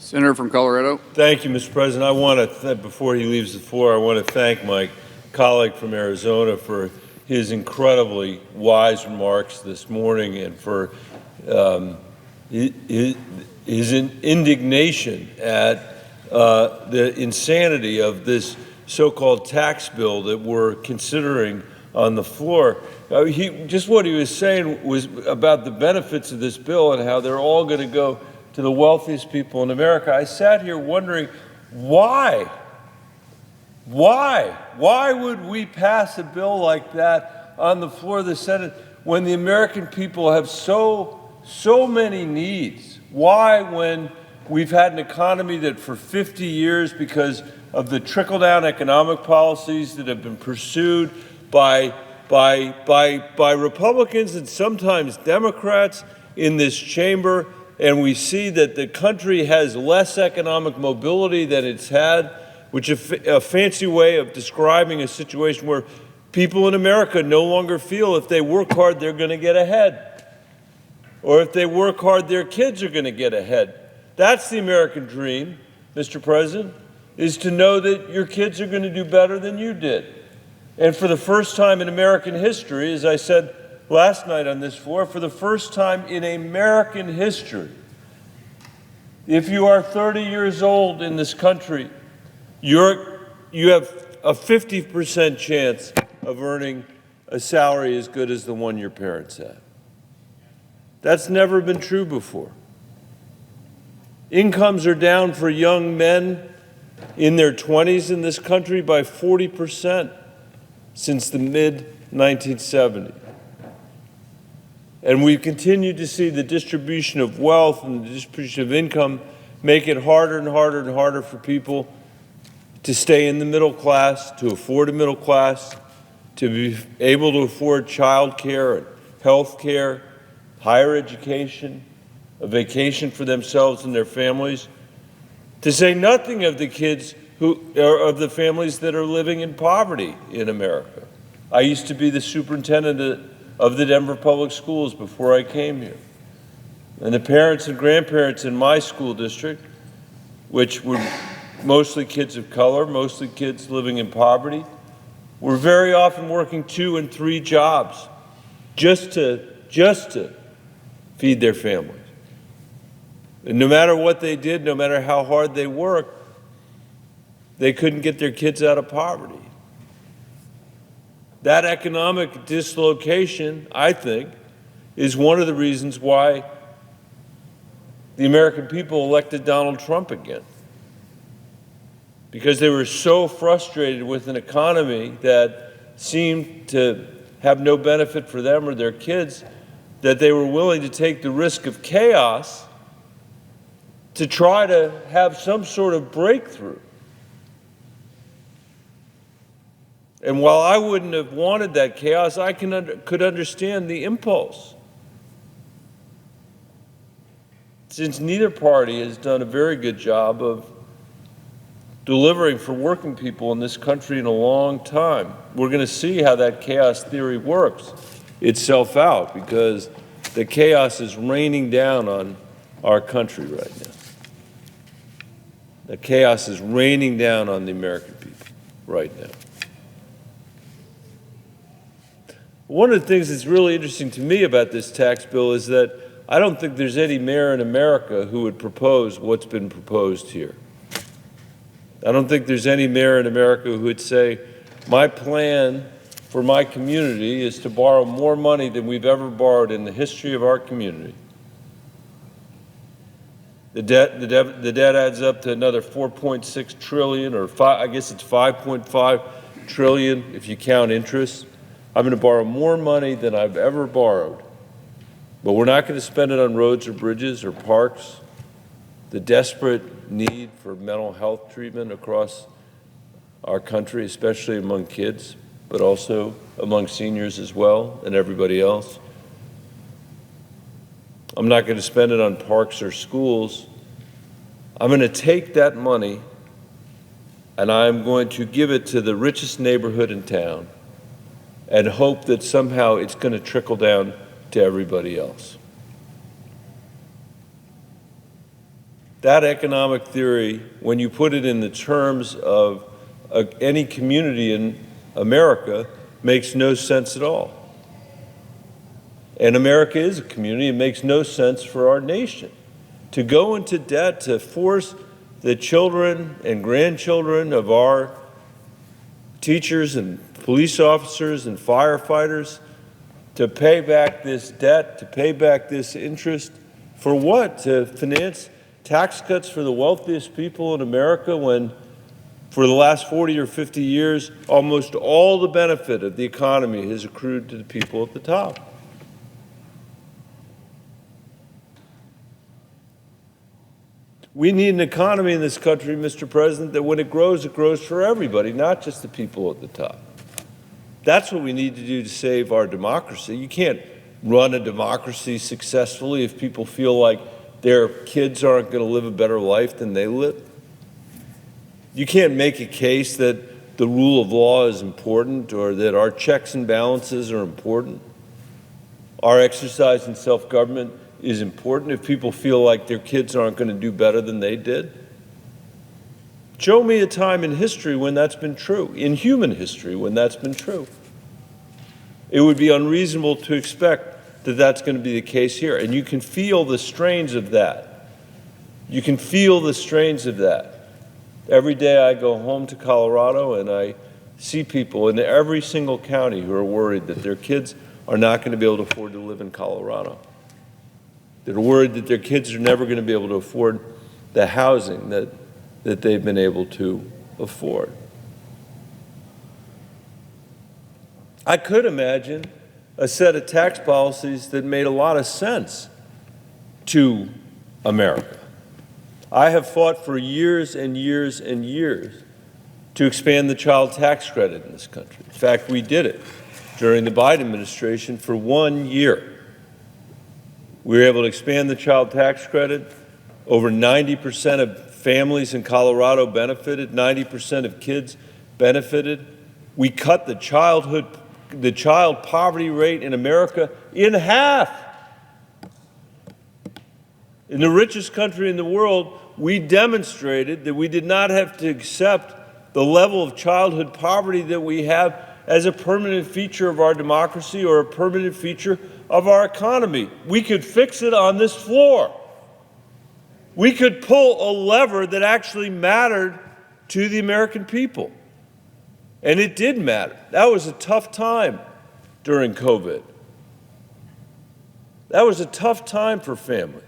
Senator from Colorado. Thank you, Mr. President. I want to, before he leaves the floor, I want to thank my colleague from Arizona for his incredibly wise remarks this morning and for his indignation at the insanity of this so-called tax bill that we're considering on the floor. Just what he was saying was about the benefits of this bill and how they're all going to go to the wealthiest people in America. I sat here wondering, why? Why would we pass a bill like that on the floor of the Senate when the American people have so many needs? Why, when we've had an economy that for 50 years, because of the trickle-down economic policies that have been pursued by Republicans and sometimes Democrats in this chamber, and we see that the country has less economic mobility than it's had, which is a fancy way of describing a situation where people in America no longer feel if they work hard, they're going to get ahead. Or if they work hard, their kids are going to get ahead. That's the American dream, Mr. President, is to know that your kids are going to do better than you did. And for the first time in American history, as I said last night on this floor, for the first time in American history, if you are 30 years old in this country, you have a 50% chance of earning a salary as good as the one your parents had. That's never been true before. Incomes are down for young men in their 20s in this country by 40% since the mid-1970s. And we've continued to see the distribution of wealth and the distribution of income make it harder and harder and harder for people to stay in the middle class, to afford a middle class, to be able to afford child care and health care, higher education, a vacation for themselves and their families, to say nothing of the kids of the families that are living in poverty in America. I used to be the superintendent of the Denver Public Schools before I came here. And the parents and grandparents in my school district, which were mostly kids of color, mostly kids living in poverty, were very often working 2 and 3 jobs just to feed their families. And no matter what they did, no matter how hard they worked, they couldn't get their kids out of poverty. That economic dislocation, I think, is one of the reasons why the American people elected Donald Trump again. Because they were so frustrated with an economy that seemed to have no benefit for them or their kids that they were willing to take the risk of chaos to try to have some sort of breakthrough. And while I wouldn't have wanted that chaos, I could understand the impulse. Since neither party has done a very good job of delivering for working people in this country in a long time, we're going to see how that chaos theory works itself out, because the chaos is raining down on our country right now. The chaos is raining down on the American people right now. One of the things that's really interesting to me about this tax bill is that I don't think there's any mayor in America who would propose what's been proposed here. I don't think there's any mayor in America who would say, my plan for my community is to borrow more money than we've ever borrowed in the history of our community. The debt adds up to another 4.6 trillion, or I guess it's 5.5 trillion if you count interest. I'm going to borrow more money than I've ever borrowed, but we're not going to spend it on roads or bridges or parks. The desperate need for mental health treatment across our country, especially among kids, but also among seniors as well and everybody else. I'm not going to spend it on parks or schools. I'm going to take that money and I'm going to give it to the richest neighborhood in town and hope that somehow it's going to trickle down to everybody else. that economic theory, when you put it in the terms of any community in America, makes no sense at all. And America is a community. It makes no sense for our nation to go into debt, to force the children and grandchildren of our teachers and police officers and firefighters to pay back this debt, to pay back this interest. For what? To finance tax cuts for the wealthiest people in America, when for the last 40 or 50 years, almost all the benefit of the economy has accrued to the people at the top. We need an economy in this country, Mr. President, that when it grows for everybody, not just the people at the top. That's what we need to do to save our democracy. You can't run a democracy successfully if people feel like their kids aren't going to live a better life than they live. You can't make a case that the rule of law is important or that our checks and balances are important. Our exercise in self-government is important if people feel like their kids aren't going to do better than they did. Show me a time in history when that's been true, in human history when that's been true. It would be unreasonable to expect that that's going to be the case here. And you can feel the strains of that. You can feel the strains of that. Every day I go home to Colorado and I see people in every single county who are worried that their kids are not going to be able to afford to live in Colorado. They're worried that their kids are never going to be able to afford the housing that they've been able to afford. I could imagine a set of tax policies that made a lot of sense to America. I have fought for years and years and years to expand the child tax credit in this country. In fact, we did it during the Biden administration for 1 year. We were able to expand the child tax credit. Over 90% of families in Colorado benefited, 90% of kids benefited. We cut the child poverty rate in America in half. In the richest country in the world, we demonstrated that we did not have to accept the level of childhood poverty that we have as a permanent feature of our democracy or a permanent feature of our economy. We could fix it on this floor. We could pull a lever that actually mattered to the American people. And it did matter. That was a tough time during COVID. That was a tough time for families.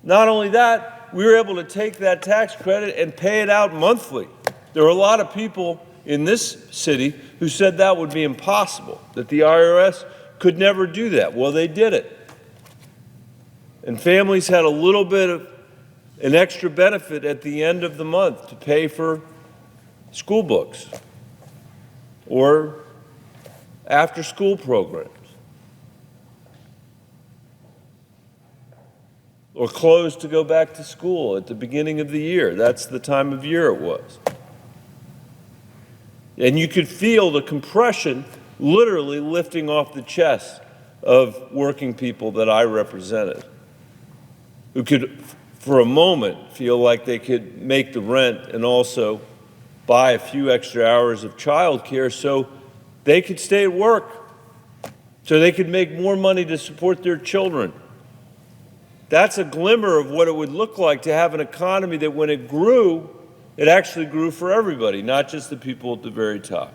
Not only that, we were able to take that tax credit and pay it out monthly. There were a lot of people in this city who said that would be impossible, that the IRS could never do that. Well, they did it. And families had a little bit of an extra benefit at the end of the month to pay for school books or after-school programs or clothes to go back to school at the beginning of the year. That's the time of year it was. And you could feel the compression literally lifting off the chests of working people that I represented, who could, for a moment, feel like they could make the rent and also buy a few extra hours of childcare so they could stay at work, so they could make more money to support their children. That's a glimmer of what it would look like to have an economy that when it grew, it actually grew for everybody, not just the people at the very top,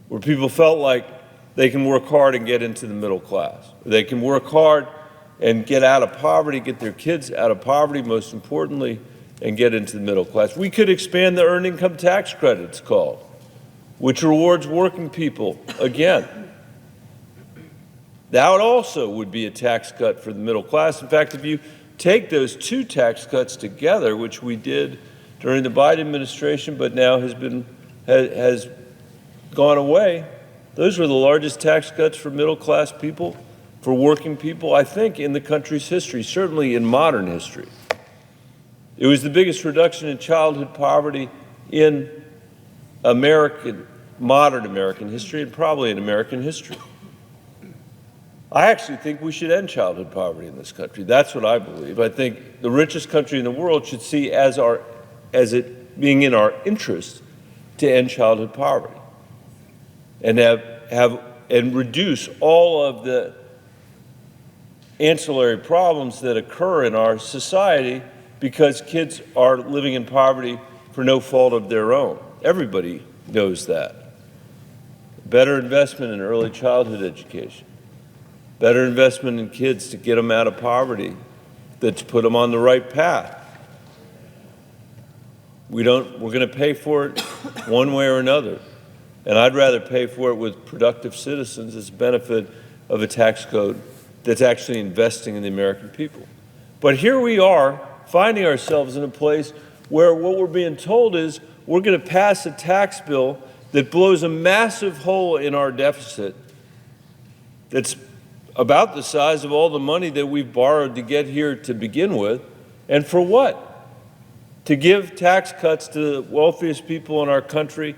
where people felt like they can work hard and get into the middle class. They can work hard and get out of poverty, get their kids out of poverty, most importantly, and get into the middle class. We could expand the earned income tax credit, it's called, which rewards working people again. That also would be a tax cut for the middle class. In fact, if you take those two tax cuts together, which we did during the Biden administration but now has gone away, those were the largest tax cuts for middle class people, for working people, I think, in the country's history, certainly in modern history. It was the biggest reduction in childhood poverty in modern American history, and probably in American history. I actually think we should end childhood poverty in this country. That's what I believe. I think the richest country in the world should see as it being in our interest to end childhood poverty and and reduce all of the ancillary problems that occur in our society because kids are living in poverty for no fault of their own. Everybody knows that. Better investment in early childhood education. Better investment in kids to get them out of poverty, that's put them on the right path. We're going to pay for it one way or another. And I'd rather pay for it with productive citizens as a benefit of a tax code that's actually investing in the American people. But here we are finding ourselves in a place where what we're being told is we're going to pass a tax bill that blows a massive hole in our deficit that's about the size of all the money that we've borrowed to get here to begin with. And for what? To give tax cuts to the wealthiest people in our country,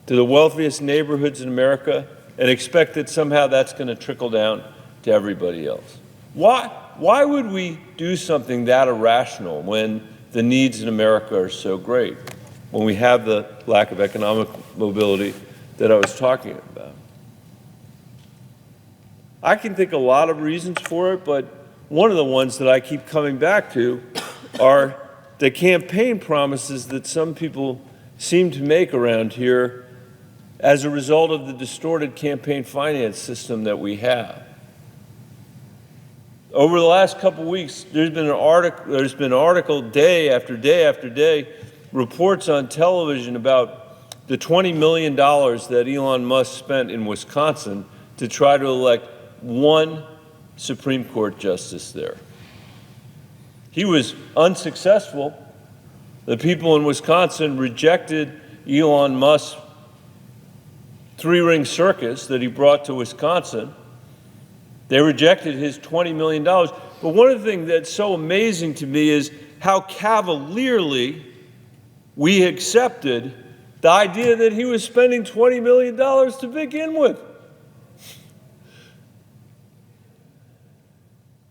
to the wealthiest neighborhoods in America, and expect that somehow that's going to trickle down to everybody else. Why would we do something that irrational when the needs in America are so great, when we have the lack of economic mobility that I was talking about? I can think a lot of reasons for it, but one of the ones that I keep coming back to are the campaign promises that some people seem to make around here as a result of the distorted campaign finance system that we have. Over the last couple of weeks, there's been an article day after day after day, reports on television about the $20 million that Elon Musk spent in Wisconsin to try to elect one Supreme Court justice there. He was unsuccessful. The people in Wisconsin rejected Elon Musk's three-ring circus that he brought to Wisconsin. They rejected his $20 million. But one of the things that's so amazing to me is how cavalierly we accepted the idea that he was spending $20 million to begin with.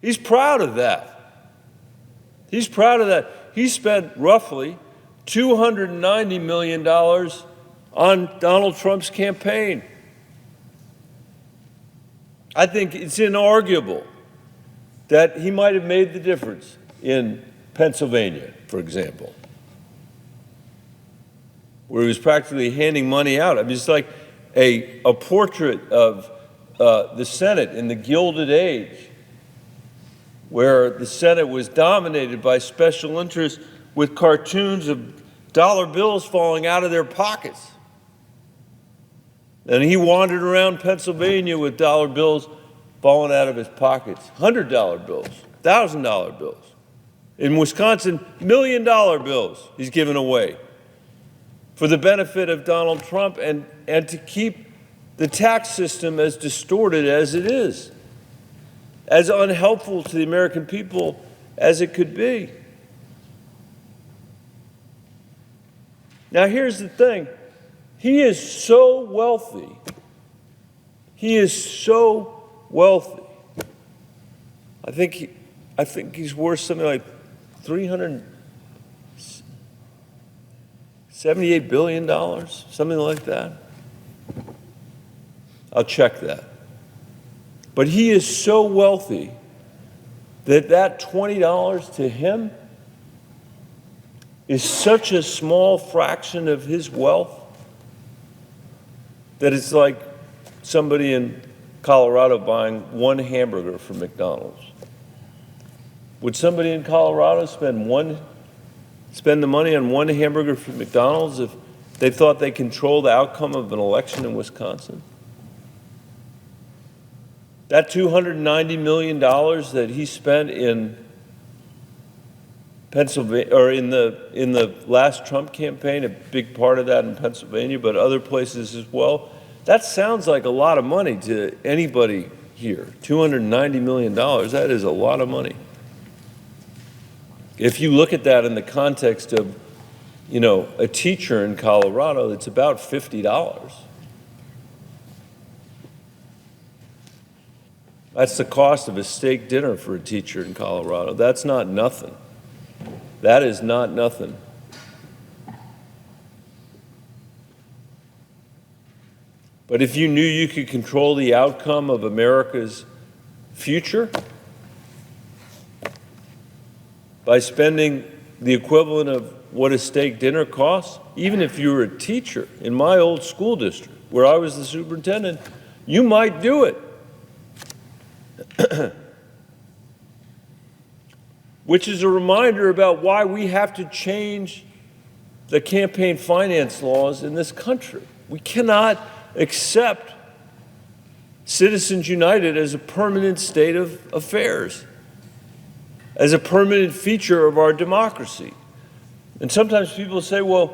He's proud of that. He's proud of that. He spent roughly $290 million on Donald Trump's campaign. I think it's inarguable that he might have made the difference in Pennsylvania, for example, where he was practically handing money out. I mean, it's like a portrait of the Senate in the Gilded Age, where the Senate was dominated by special interests with cartoons of dollar bills falling out of their pockets. And he wandered around Pennsylvania with dollar bills falling out of his pockets, $100 bills, $1,000 bills. In Wisconsin, $1 million bills he's given away for the benefit of Donald Trump and to keep the tax system as distorted as it is, as unhelpful to the American people as it could be. Now, here's the thing. He is so wealthy. He is so wealthy. I think he's worth something like $378 billion, something like that. I'll check that. But he is so wealthy that $20 to him is such a small fraction of his wealth that it's like somebody in Colorado buying one hamburger from McDonald's. Would somebody in Colorado spend the money on one hamburger from McDonald's if they thought they controlled the outcome of an election in Wisconsin? That $290 million that he spent in Pennsylvania, or in the last Trump campaign, a big part of that in Pennsylvania, but other places as well, that sounds like a lot of money to anybody here. $290 million, that is a lot of money. If you look at that in the context of, a teacher in Colorado, it's about $50. That's the cost of a steak dinner for a teacher in Colorado. That's not nothing. That is not nothing. But if you knew you could control the outcome of America's future by spending the equivalent of what a steak dinner costs, even if you were a teacher in my old school district where I was the superintendent, you might do it. Which is a reminder about why we have to change the campaign finance laws in this country. We cannot accept Citizens United as a permanent state of affairs, as a permanent feature of our democracy. And sometimes people say, well,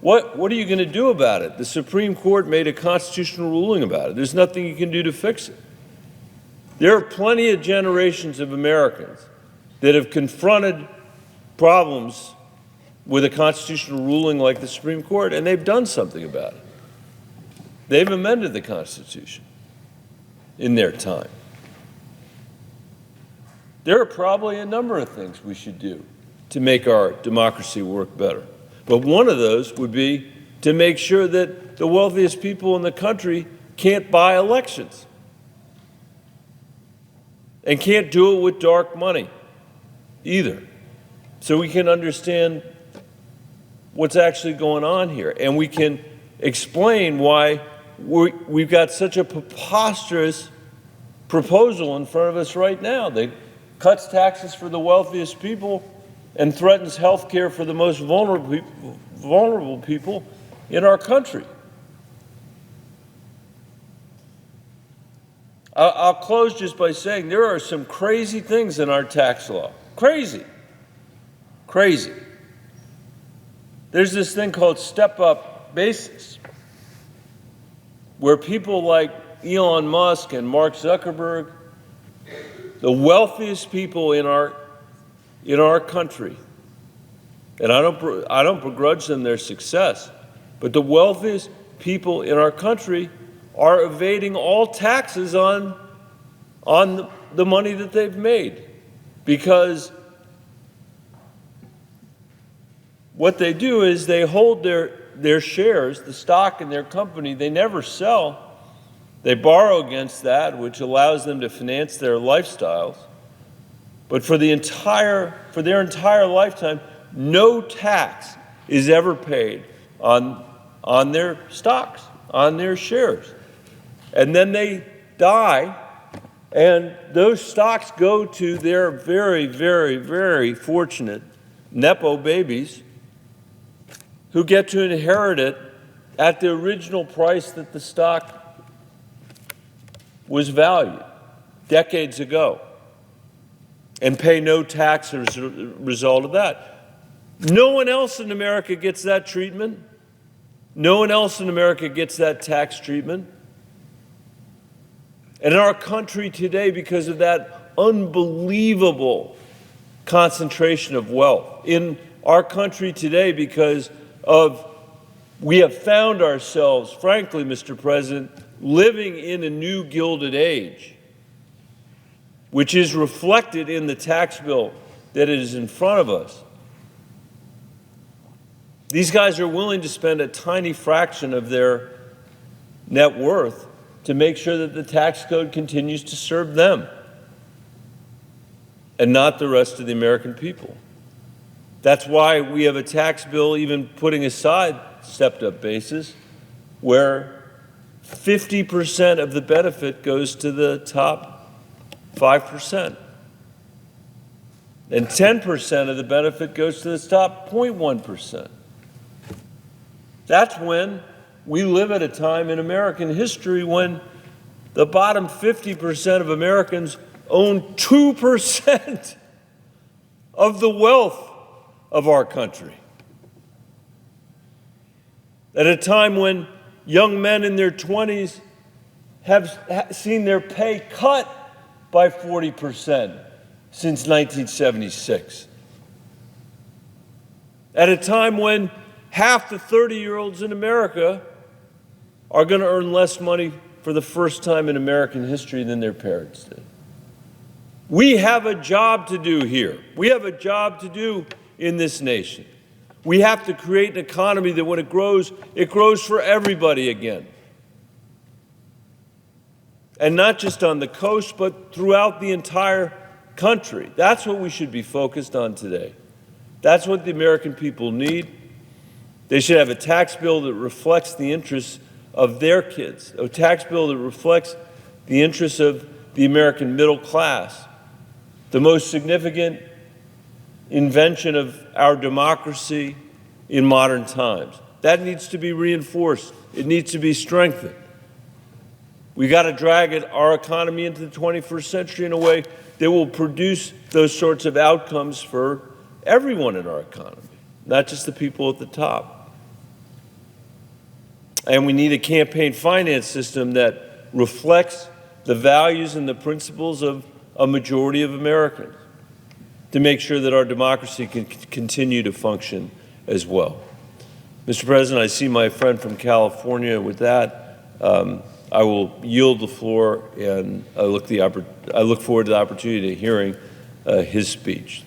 what are you going to do about it? The Supreme Court made a constitutional ruling about it. There's nothing you can do to fix it. There are plenty of generations of Americans that have confronted problems with a constitutional ruling like the Supreme Court, and they've done something about it. They've amended the Constitution in their time. There are probably a number of things we should do to make our democracy work better. But one of those would be to make sure that the wealthiest people in the country can't buy elections and can't do it with dark money either. So we can understand what's actually going on here, and we can explain why we've got such a preposterous proposal in front of us right now that cuts taxes for the wealthiest people and threatens health care for the most vulnerable people in our country. I'll close just by saying there are some crazy things in our tax law. Crazy. Crazy. There's this thing called step-up basis, where people like Elon Musk and Mark Zuckerberg, the wealthiest people in our country, and I don't begrudge them their success, but the wealthiest people in our country are evading all taxes on the money that they've made, because what they do is they hold their shares, the stock in their company, they never sell. They borrow against that, which allows them to finance their lifestyles. But for their entire lifetime, no tax is ever paid on their stocks, on their shares. And then they die, and those stocks go to their very, very, very fortunate Nepo babies who get to inherit it at the original price that the stock was valued decades ago, and pay no tax as a result of that. No one else in America gets that treatment. No one else in America gets that tax treatment. And in our country today, because of that unbelievable concentration of wealth, in our country today, because we have found ourselves, frankly, Mr. President, living in a new Gilded Age, which is reflected in the tax bill that is in front of us. These guys are willing to spend a tiny fraction of their net worth to make sure that the tax code continues to serve them and not the rest of the American people. That's why we have a tax bill, even putting aside stepped-up basis, where 50% of the benefit goes to the top 5%. And 10% of the benefit goes to the top 0.1%. That's when we live at a time in American history when the bottom 50% of Americans own 2% of the wealth of our country. At a time when young men in their 20s have seen their pay cut by 40% since 1976. At a time when half the 30-year-olds in America are going to earn less money for the first time in American history than their parents did. We have a job to do here. We have a job to do in this nation. We have to create an economy that when it grows for everybody again. And not just on the coast, but throughout the entire country. That's what we should be focused on today. That's what the American people need. They should have a tax bill that reflects the interests of their kids, a tax bill that reflects the interests of the American middle class, the most significant invention of our democracy in modern times. That needs to be reinforced. It needs to be strengthened. We got to drag our economy into the 21st century in a way that will produce those sorts of outcomes for everyone in our economy, not just the people at the top. And we need a campaign finance system that reflects the values and the principles of a majority of Americans to make sure that our democracy can continue to function as well. Mr. President, I see my friend from California. With that, I will yield the floor, and I look forward to the opportunity of hearing his speech.